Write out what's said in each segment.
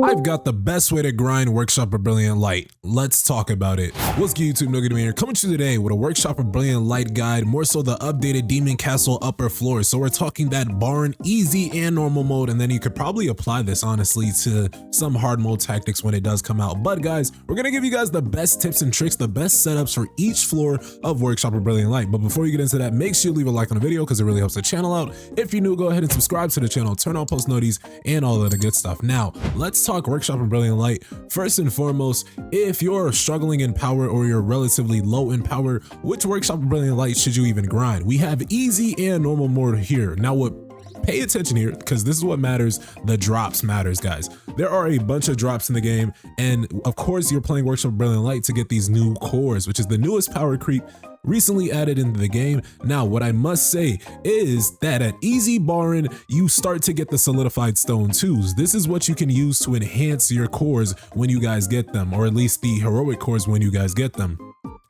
I've got the best way to grind Workshop of Brilliant Light. Let's talk about it. What's good, YouTube? NoGoodEman here, coming to you today with a Workshop of Brilliant Light guide, more so the updated Demon Castle upper floor. So we're talking that Baran easy and normal mode, and then you could probably apply this honestly to some hard mode tactics when it does come out. But guys, we're gonna give you guys the best tips and tricks, the best setups for each floor of Workshop of Brilliant Light. But before you get into that, make sure you leave a like on the video because it really helps the channel out. If you're new, go ahead and subscribe to the channel, turn on post notifications and all of the good stuff. Now, let's talk Workshop of Brilliant Light. First and foremost, if you're struggling in power or you're relatively low in power, which Workshop of Brilliant Light should you even grind? We have easy and normal mode here. Now pay attention here, because this is what matters. The drops matters, guys. There are a bunch of drops in the game, and of course you're playing Workshop of Brilliant Light to get these new cores, which is the newest power creep recently added into the game. Now, what I must say is that at easy Baran, you start to get the solidified stone 2s. This is what you can use to enhance your cores when you guys get them, or at least the heroic cores when you guys get them.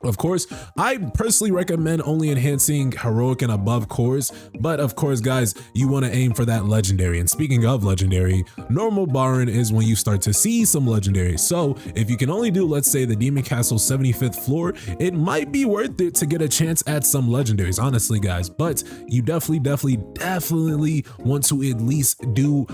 Of course, I personally recommend only enhancing heroic and above cores, but of course, guys, you want to aim for that legendary. And speaking of legendary, normal Baran is when you start to see some legendary. So if you can only do, let's say, the Demon Castle 75th floor, it might be worth it to get a chance at some legendaries, honestly, guys. But you definitely want to at least do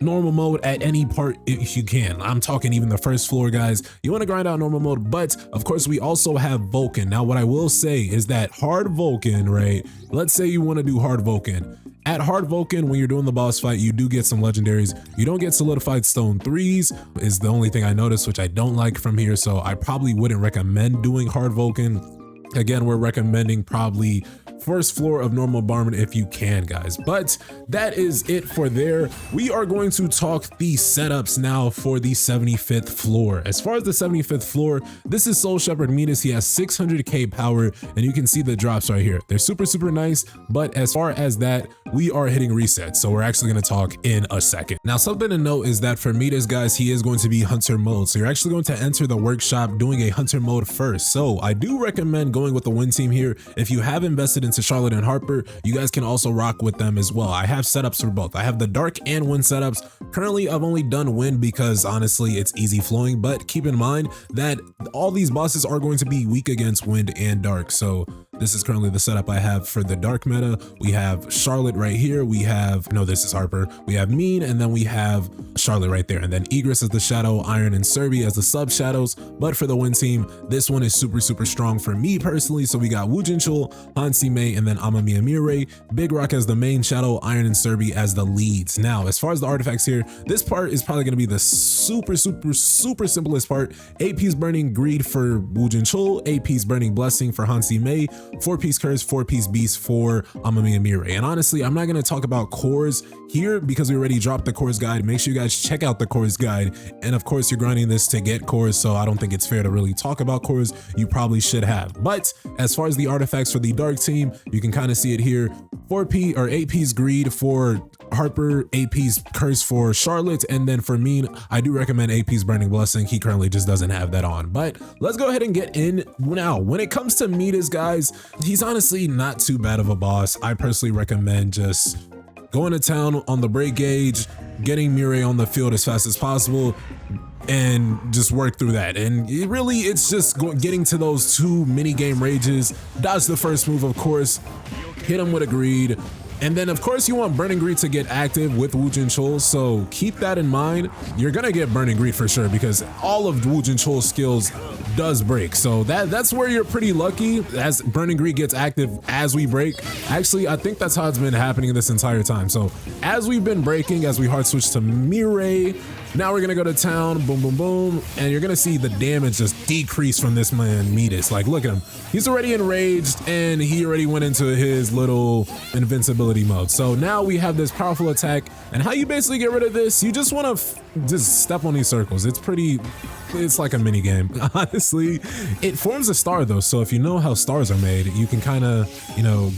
normal mode at any part if you can. I'm talking even the first floor, guys. You want to grind out normal mode, but of course we also have Vulcan. Now, what I will say is that hard Vulcan, right? Let's say you want to do hard Vulcan. At hard Vulcan, when you're doing the boss fight, you do get some legendaries. You don't get solidified stone 3s is the only thing I noticed, which I don't like from here. So I probably wouldn't recommend doing hard Vulcan. Again, we're recommending probably first floor of normal Baran if you can, guys. But that is it for there. We are going to talk the setups now for the 75th floor. As far as the 75th floor, this is Soul Shepherd Metus. He has 600k power, and you can see the drops right here. They're super nice, but as far as that, we are hitting reset, so we're actually going to talk in a second. Now, something to note is that for Metus, guys, he is going to be hunter mode, so you're actually going to enter the workshop doing a hunter mode first. So I do recommend going with the win team here. If you have invested into Charlotte and Harper, you guys can also rock with them as well. I have setups for both. I have the dark and wind setups. Currently, I've only done wind because honestly it's easy flowing, but keep in mind that all these bosses are going to be weak against wind and dark. So this is currently the setup I have for the dark meta. We have Charlotte right here. We have, no, this is Harper. We have Mean, and then we have Charlotte right there. And then Egress as the shadow, Iron and Serby as the sub shadows. But for the win team, this one is super strong for me personally. So we got Woojin Chul, Hansi Mei, and then Amamiya Mirai. Big Rock as the main shadow, Iron and Serby as the leads. Now, as far as the artifacts here, this part is probably going to be the super simplest part. 8-piece Burning Greed for Woojin Chul, 8-piece Burning Blessing for Hansi Mei, 4-piece Curse, 4-piece Beast for Amamiya Mirai. And honestly, I'm not going to talk about cores here because we already dropped the cores guide. Make sure you guys check out the cores guide. And of course, you're grinding this to get cores, so I don't think it's fair to really talk about cores. You probably should have. But as far as the artifacts for the dark team, you can kind of see it here. 4P or 8-piece Greed for Harper, 8-piece Curse for Charlotte, and then for Mean, I do recommend 8-piece Burning Blessing. He currently just doesn't have that on. But let's go ahead and get in now. When it comes to Metus, guys, he's honestly not too bad of a boss. I personally recommend just going to town on the break gauge, getting Mirai on the field as fast as possible, and just work through that. And it's just getting to those 2 mini game rages. Dodge the first move, of course, hit him with a Greed. And then, of course, you want Burning Greed to get active with Woojin Chul, so keep that in mind. You're gonna get Burning Greed for sure because all of Woojin Chul's skills does break. So that's where you're pretty lucky, as Burning Greed gets active as we break. Actually, I think that's how it's been happening this entire time. So as we've been breaking, as we hard switch to Mirai, now we're gonna go to town, boom, and you're gonna see the damage just decrease from this man Metus. Like, look at him. He's already enraged and he already went into his little invincibility mode. So now we have this powerful attack, and how you basically get rid of this, you just wanna just step on these circles. It's like a mini game. Honestly, it forms a star though. So if you know how stars are made, you can kind of,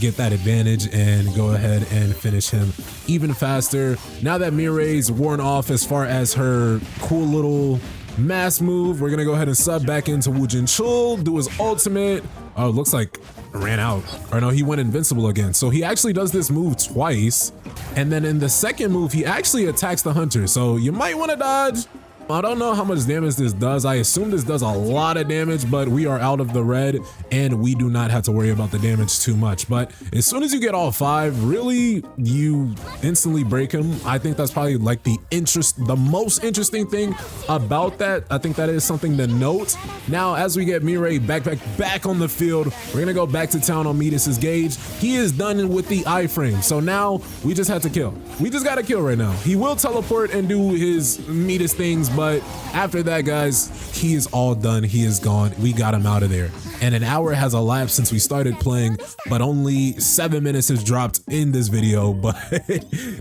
get that advantage and go ahead and finish him even faster. Now that Mirai's worn off as far as her cool little mass move, we're gonna go ahead and sub back into Woojin Chul, do his ultimate. Oh, it looks like it ran out. Or no, he went invincible again. So he actually does this move twice. And then in the second move, he actually attacks the hunter. So you might want to dodge. I don't know how much damage this does. I assume this does a lot of damage, but we are out of the red and we do not have to worry about the damage too much. But as soon as you get all 5, really, you instantly break him. I think that's probably like the most interesting thing about that. I think that is something to note. Now, as we get Mirai back on the field, we're gonna go back to town on Metus's gauge. He is done with the iframe, so now we just have to kill. We just gotta kill right now. He will teleport and do his Metus things, but after that, guys, he is all done. He is gone. We got him out of there. And an hour has elapsed since we started playing, but only 7 minutes has dropped in this video. But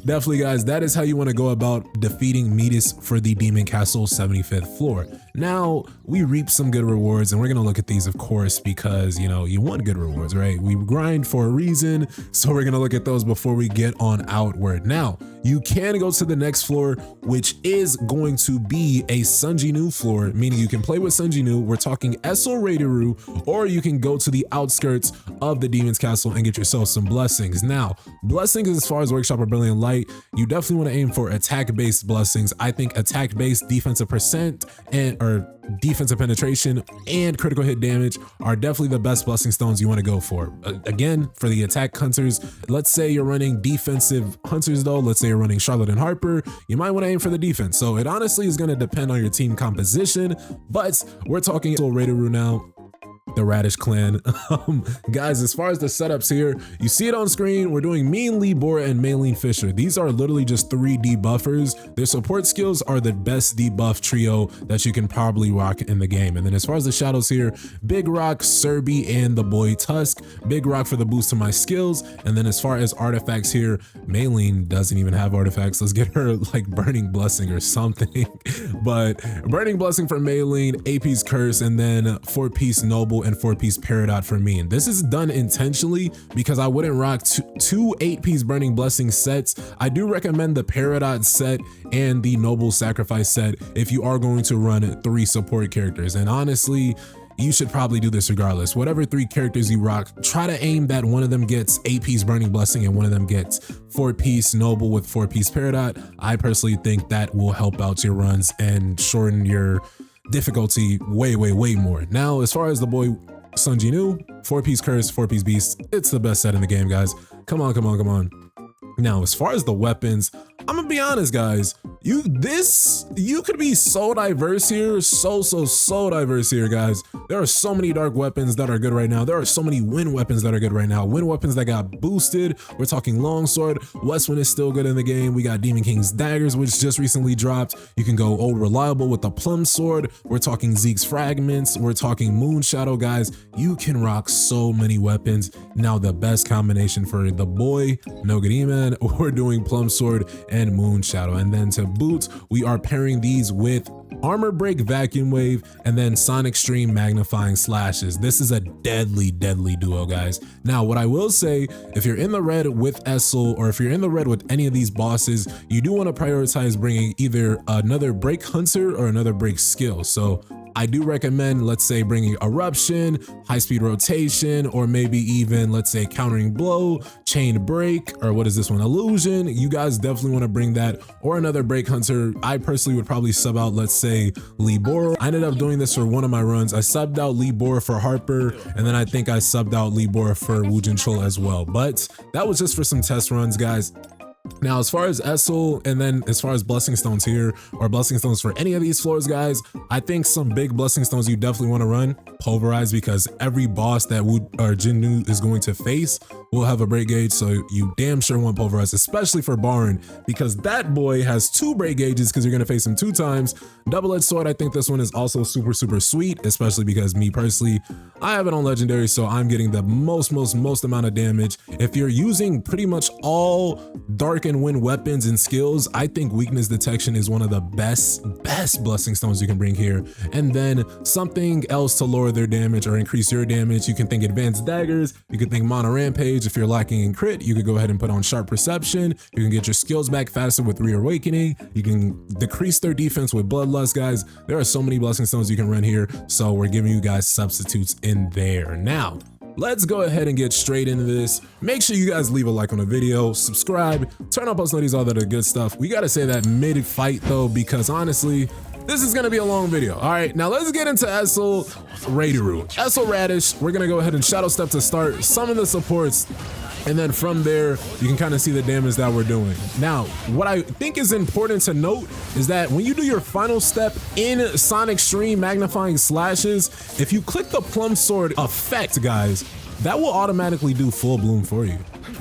definitely, guys, that is how you want to go about defeating Metus for the Demon Castle 75th floor. Now, we reap some good rewards, and we're going to look at these, of course, because, you know, you want good rewards, right? We grind for a reason, so we're going to look at those before we get on outward. Now, you can go to the next floor, which is going to be a Sunjinu floor, meaning you can play with Sunjinu. We're talking Esil Raideru, or you can go to the outskirts of the Demon's Castle and get yourself some blessings. Now, blessings as far as Workshop of Brilliant Light, you definitely want to aim for attack-based blessings. I think attack-based defensive percent or defensive penetration and critical hit damage are definitely the best blessing stones you want to go for. Again, for the attack hunters, let's say you're running defensive hunters though, let's say you're running Charlotte and Harper, you might want to aim for the defense. So it honestly is going to depend on your team composition, but we're talking Esil Raideru now. The Radish clan. Guys, as far as the setups here, you see it on screen. We're doing Mean Lee Bora and Maylene Fisher. These are literally just 3 debuffers. Their support skills are the best debuff trio that you can probably rock in the game. And then as far as the shadows here, Big Rock, Serby, and the boy Tusk. Big Rock for the boost to my skills. And then as far as artifacts here, Maylene doesn't even have artifacts. Let's get her like Burning Blessing or something. But Burning Blessing for Maylene, AP's Curse, and then 4-piece Noble and 4-piece Peridot for me. And this is done intentionally because I wouldn't rock two 8-piece Burning Blessing sets. I do recommend the Peridot set and the Noble Sacrifice set if you are going to run 3 support characters. And honestly, you should probably do this regardless. Whatever 3 characters you rock, try to aim that one of them gets 8-piece Burning Blessing and one of them gets 4-piece Noble with 4-piece Peridot. I personally think that will help out your runs and shorten your difficulty way more. Now, as far as the boy Sunjinu, 4-piece Curse, 4-piece Beast, it's the best set in the game, guys. Come on. Now, as far as the weapons, I'm gonna be honest, guys. You could be so diverse here, so diverse here, guys. There are so many dark weapons that are good right now. There are so many wind weapons that are good right now. Wind weapons that got boosted. We're talking Longsword. Westwind is still good in the game. We got Demon King's Daggers, which just recently dropped. You can go Old Reliable with the Plum Sword. We're talking Zeke's Fragments. We're talking Moon Shadow, guys. You can rock so many weapons. Now, the best combination for the boy, NoGoodEman, we're doing Plum Sword and Moon Shadow. And then to boot, we are pairing these with Armor Break Vacuum Wave and then Sonic Stream Magnifying Slashes. This is a deadly duo, guys. Now, what I will say, if you're in the red with Esil or if you're in the red with any of these bosses, you do want to prioritize bringing either another Break Hunter or another Break skill. So I do recommend, let's say, bringing Eruption, High Speed Rotation, or maybe even, let's say, Countering Blow, Chain Break, or what is this one, Illusion. You guys definitely want to bring that, or another Break Hunter. I personally would probably sub out, let's say, Lee Bora. I ended up doing this for one of my runs. I subbed out Lee Bora for Harper, and then I think I subbed out Lee Bora for Woojin Chul as well. But that was just for some test runs, guys. Now, as far as Esil, and then as far as blessing stones here, or blessing stones for any of these floors, guys, I think some big blessing stones you definitely want to run Pulverize, because every boss that Jinnu is going to face will have a break gauge, so you damn sure want Pulverize, especially for Baran, because that boy has 2 break gauges because you're going to face him 2 times. Double-edged sword, I think this one is also super sweet, especially because me personally, I have it on legendary, so I'm getting the most amount of damage. If you're using pretty much all dark and wind weapons and skills, I think weakness detection is one of the best blessing stones you can bring here. And then something else to lower their damage or increase your damage, you can think advanced daggers, you can think mono rampage. If you're lacking in crit, you could go ahead and put on sharp perception. You can get your skills back faster with reawakening. You can decrease their defense with bloodlust, guys. There are so many blessing stones you can run here, so we're giving you guys substitutes in there. Now, let's go ahead and get straight into this. Make sure you guys leave a like on the video, subscribe, turn on post notifications, all that good stuff. We gotta say that mid fight though, because honestly, this is gonna be a long video. All right, now let's get into Esil Radiru. Esil Radish, we're gonna go ahead and Shadow Step to start, summon the supports, and then from there, you can kind of see the damage that we're doing. Now, what I think is important to note is that when you do your final step in Sonic Stream Magnifying Slashes, if you click the Plum Sword effect, guys, that will automatically do Full Bloom for you.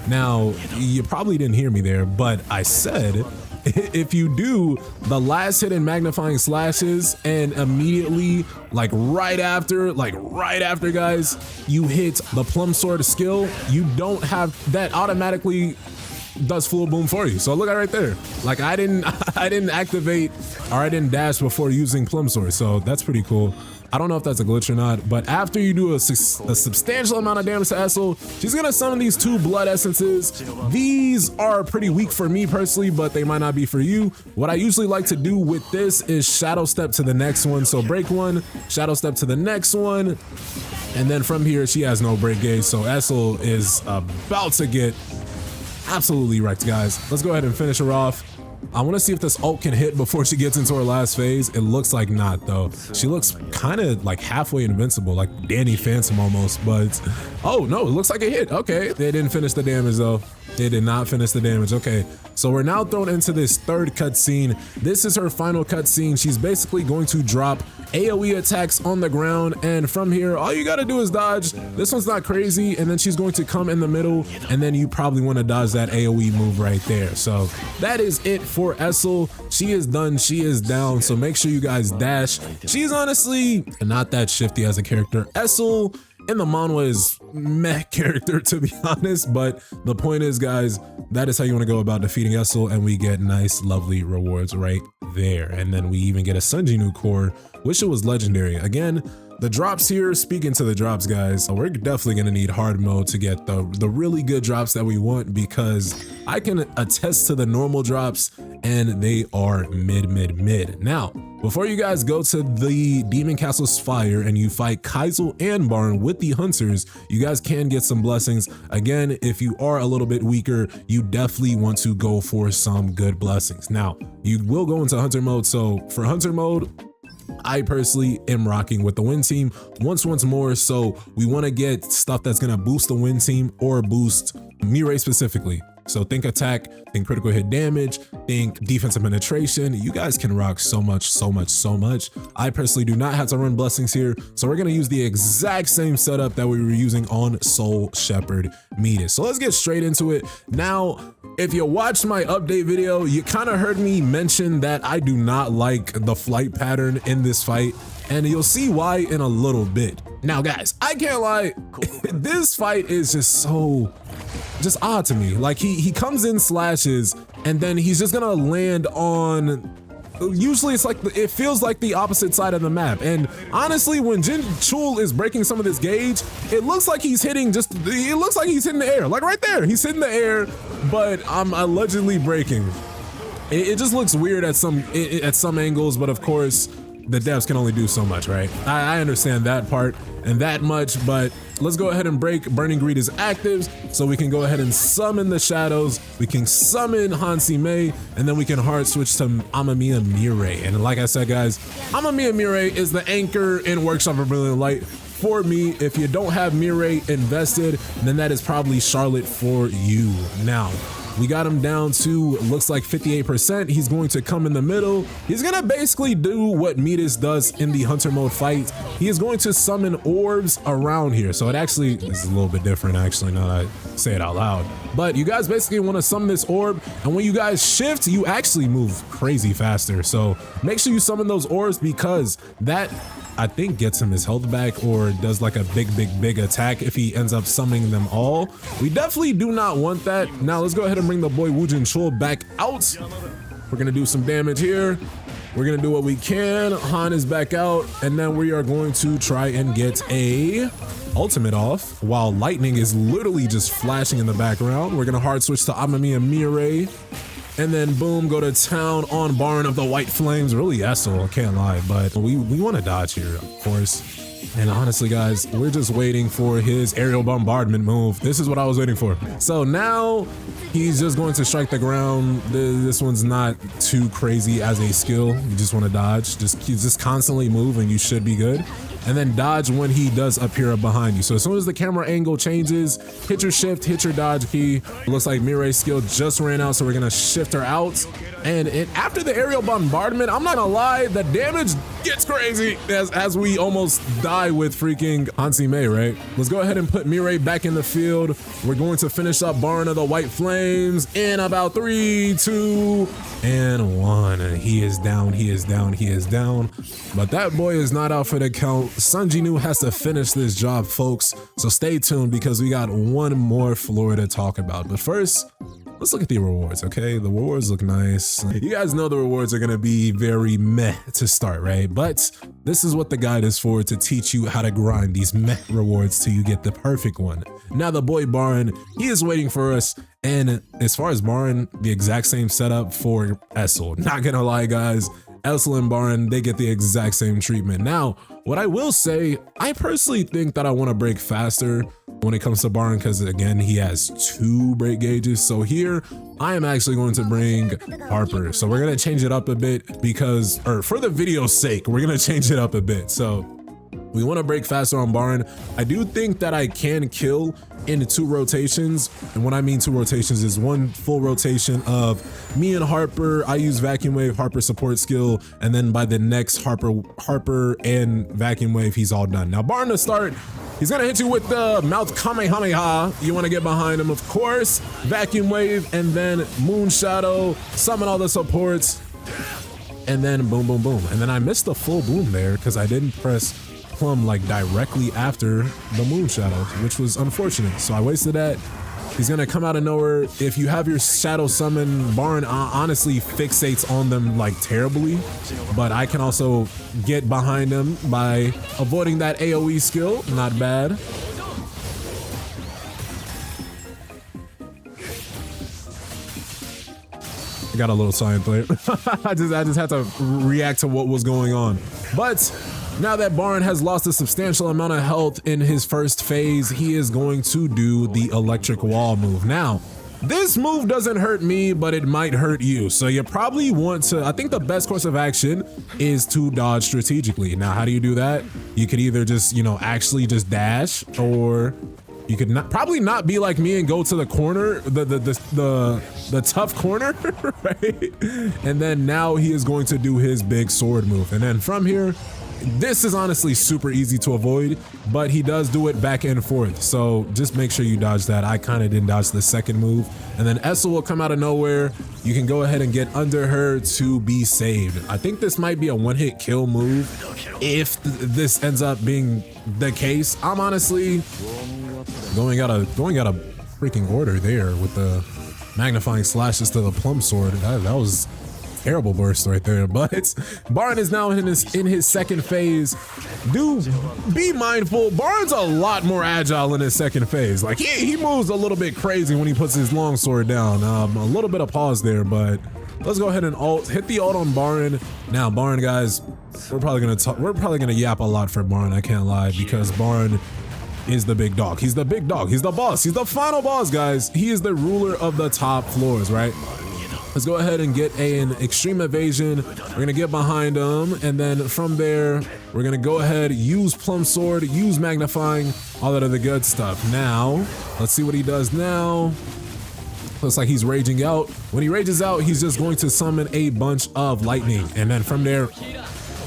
Now, you probably didn't hear me there, but I said, if you do the last hit in Magnifying Slashes and immediately, like right after guys, you hit the Plum Sword skill, you don't have that automatically does Full Bloom for you. So look at right there. Like I didn't activate or I didn't dash before using Plum Sword. So that's pretty cool. I don't know if that's a glitch or not, but after you do a substantial amount of damage to Esil, she's gonna summon these 2 blood essences. These are pretty weak for me personally, but they might not be for you. What I usually like to do with this is Shadow Step to the next one. So break one, Shadow Step to the next one, and then from here, she has no break gauge. So Esil is about to get absolutely wrecked, guys. Let's go ahead and finish her off. I want to see if this ult can hit before she gets into her last phase. It looks like not though. She looks kind of like halfway invincible, like Danny Phantom almost, but oh no, it looks like it hit. Okay, they didn't finish the damage though. They did not finish the damage. Okay, so we're now thrown into this third cutscene. This is her final cutscene. She's basically going to drop AoE attacks on the ground, and from here, all you gotta do is dodge. This one's not crazy, and then she's going to come in the middle, and then you probably want to dodge that AoE move right there. So that is it for Esil. She is done, she is down, so make sure you guys dash. She's honestly not that shifty as a character. Esil in the manhwa is meh character, to be honest, but the point is, guys, that is how you want to go about defeating Esil, and we get nice, lovely rewards right there. And then we even get a Sunji new core. Wish it was legendary. Again, the drops here, speaking to the drops, guys, we're definitely gonna need hard mode to get the really good drops that we want, because I can attest to the normal drops and they are mid. Now, before you guys go to the Demon Castle Spire and you fight Kaisel and Baran with the Hunters, you guys can get some blessings. Again, if you are a little bit weaker, you definitely want to go for some good blessings. Now, you will go into Hunter mode, so for Hunter mode, I personally am rocking with the win team once more, so we want to get stuff that's going to boost the win team or boost Mirai specifically. So think attack, think critical hit damage, think defensive penetration. You guys can rock so much. I personally do not have to run blessings here, so we're gonna use the exact same setup that we were using on Soul Shepherd Metus. So let's get straight into it. Now, if you watched my update video, you kind of heard me mention that I do not like the flight pattern in this fight, and you'll see why in a little bit. Now guys, I can't lie, this fight is just odd to me. Like he comes in slashes and then he's just gonna land on, usually it's like, it feels like the opposite side of the map. And honestly, when Jin Chul is breaking some of this gauge, it looks like he's hitting the air. Like right there, he's hitting the air, but I'm allegedly breaking. It just looks weird at some angles, but of course, the devs can only do so much, right? I understand that part and that much, but let's go ahead and break Burning Greed is actives, so we can go ahead and summon the shadows, we can summon Hansi Mei, and then we can hard switch to Amamiya Mirai. And like I said, guys, Amamiya Mirai is the anchor in Workshop of Brilliant Light. For me, if you don't have Mirai invested, then that is probably Charlotte for you. Now, we got him down to, looks like 58%. He's going to come in the middle. He's gonna basically do what Metus does in the Hunter mode fight. He is going to summon orbs around here. So it actually is a little bit different, actually, now that I say it out loud. But you guys basically want to summon this orb, and when you guys shift, you actually move crazy faster. So make sure you summon those orbs, because that, I think, gets him his health back or does like a big attack if he ends up summoning them all. We definitely do not want that. Now let's go ahead and bring the boy Woojin Chul back out. We're gonna do some damage here. We're gonna do what we can. Han is back out, and then we are going to try and get a ultimate off while lightning is literally just flashing in the background. We're gonna hard switch to Amamiya Mirai, and then boom, go to town on Baran of the White Flames. Really Esil, I can't lie, but we want to dodge here, of course. And honestly, guys, we're just waiting for his aerial bombardment move. This is what I was waiting for. So now he's just going to strike the ground. This one's not too crazy as a skill. You just want to dodge. Just constantly move and you should be good. And then dodge when he does appear up behind you. So as soon as the camera angle changes, hit your shift, hit your dodge key. It looks like Mirai's skill just ran out, so we're gonna shift her out. And after the aerial bombardment, I'm not gonna lie, the damage gets crazy as we almost die with freaking Hansi Mei, right? Let's go ahead and put Mirai back in the field. We're going to finish up Baran of the White Flames in about 3, 2, and 1. And he is down, he is down, he is down. But that boy is not out for the count. Sun Jinwoo has to finish this job, folks. So stay tuned because we got one more floor to talk about. But first, let's look at the rewards, okay? The rewards look nice. You guys know the rewards are gonna be very meh to start, right? But this is what the guide is for, to teach you how to grind these meh rewards till you get the perfect one. Now the boy Baran, he is waiting for us. And as far as Baran, the exact same setup for Esil. Not gonna lie, guys. Esil and Baran, they get the exact same treatment. Now, what I will say, I personally think that I want to break faster when it comes to Baran because, again, he has 2 break gauges. So here, I am actually going to bring Harper. So we're going to change it up a bit because, or for the video's sake, we're going to change it up a bit. So we want to break faster on Baran. I do think that I can kill in 2 rotations. And what I mean 2 rotations is 1 full rotation of me and Harper. I use Vacuum Wave, Harper support skill, and then by the next Harper and Vacuum Wave, he's all done. Now Baran to start, he's gonna hit you with the mouth Kamehameha. You wanna get behind him, of course. Vacuum Wave, and then Moon Shadow, summon all the supports, and then boom, boom, boom. And then I missed the full boom there because I didn't press Plum like directly after the Moon Shadow, which was unfortunate. So I wasted that. He's gonna come out of nowhere. If you have your Shadow Summon, Baran honestly fixates on them like terribly, but I can also get behind him by avoiding that AoE skill. Not bad. I got a little silent there. I just had to react to what was going on. But now that Baran has lost a substantial amount of health in his first phase, he is going to do the electric wall move. Now, this move doesn't hurt me, but it might hurt you. So you probably want to, I think the best course of action is to dodge strategically. Now, how do you do that? You could either just, you know, actually just dash, or you could probably not be like me and go to the corner, the tough corner, right? And then now he is going to do his big sword move. And then from here, this is honestly super easy to avoid, but he does do it back and forth. So just make sure you dodge that. I kind of didn't dodge the second move. And then Esil will come out of nowhere. You can go ahead and get under her to be saved. I think this might be a one-hit kill move if this ends up being the case. I'm honestly going out of freaking order there with the magnifying slashes to the plum sword. That was terrible burst right there. But Baran is now in his second phase. Do be mindful, Baran's a lot more agile in his second phase. Like he moves a little bit crazy when he puts his long sword down. A little bit of pause there, but let's go ahead and hit the ult on Baran. Now Baran, guys, we're probably gonna yap a lot for Baran, I can't lie, because Baran is the big dog. He's the big dog. He's the boss. He's the final boss, guys. He is the ruler of the top floors, right? Let's go ahead and get an extreme evasion. We're gonna get behind him, and then from there, we're gonna go ahead, use plum sword, use magnifying, all that other good stuff. Now, let's see what he does now. Looks like he's raging out. When he rages out, he's just going to summon a bunch of lightning, and then from there,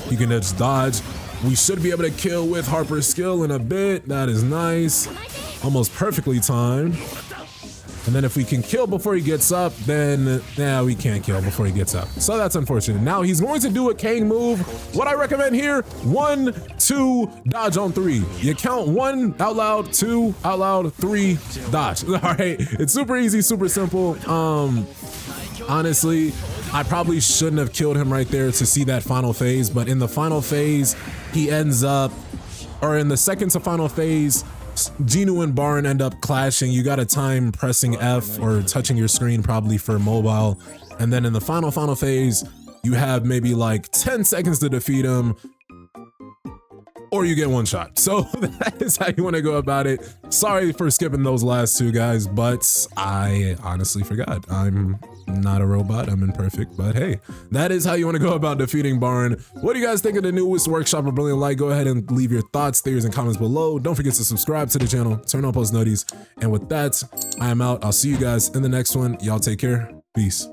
you can just dodge. We should be able to kill with Harper's skill in a bit. That is nice. Almost perfectly timed. And then if we can kill before he gets up, then we can't kill before he gets up. So that's unfortunate. Now he's going to do a Kang move. What I recommend here, 1, 2, dodge on 3. You count 1 out loud, 2 out loud, 3, dodge. All right, it's super easy, super simple. Honestly, I probably shouldn't have killed him right there to see that final phase, but in the final phase, he ends up, or in the second to final phase, Jinwoo and Baran end up clashing. You gotta time pressing F or touching your screen probably for mobile. And then in the final phase, you have maybe like 10 seconds to defeat him. or you get one shot. So that is how you want to go about it. Sorry for skipping those last two guys, but I honestly forgot. I'm not a robot, I'm imperfect, but hey, that is how you want to go about defeating Baran. What do you guys think of the newest workshop of Brilliant Light? Go ahead and leave your thoughts, theories, and comments below. Don't forget to subscribe to the channel, turn on post notifications, and with that, I am out. I'll see you guys in the next one. Y'all take care. Peace.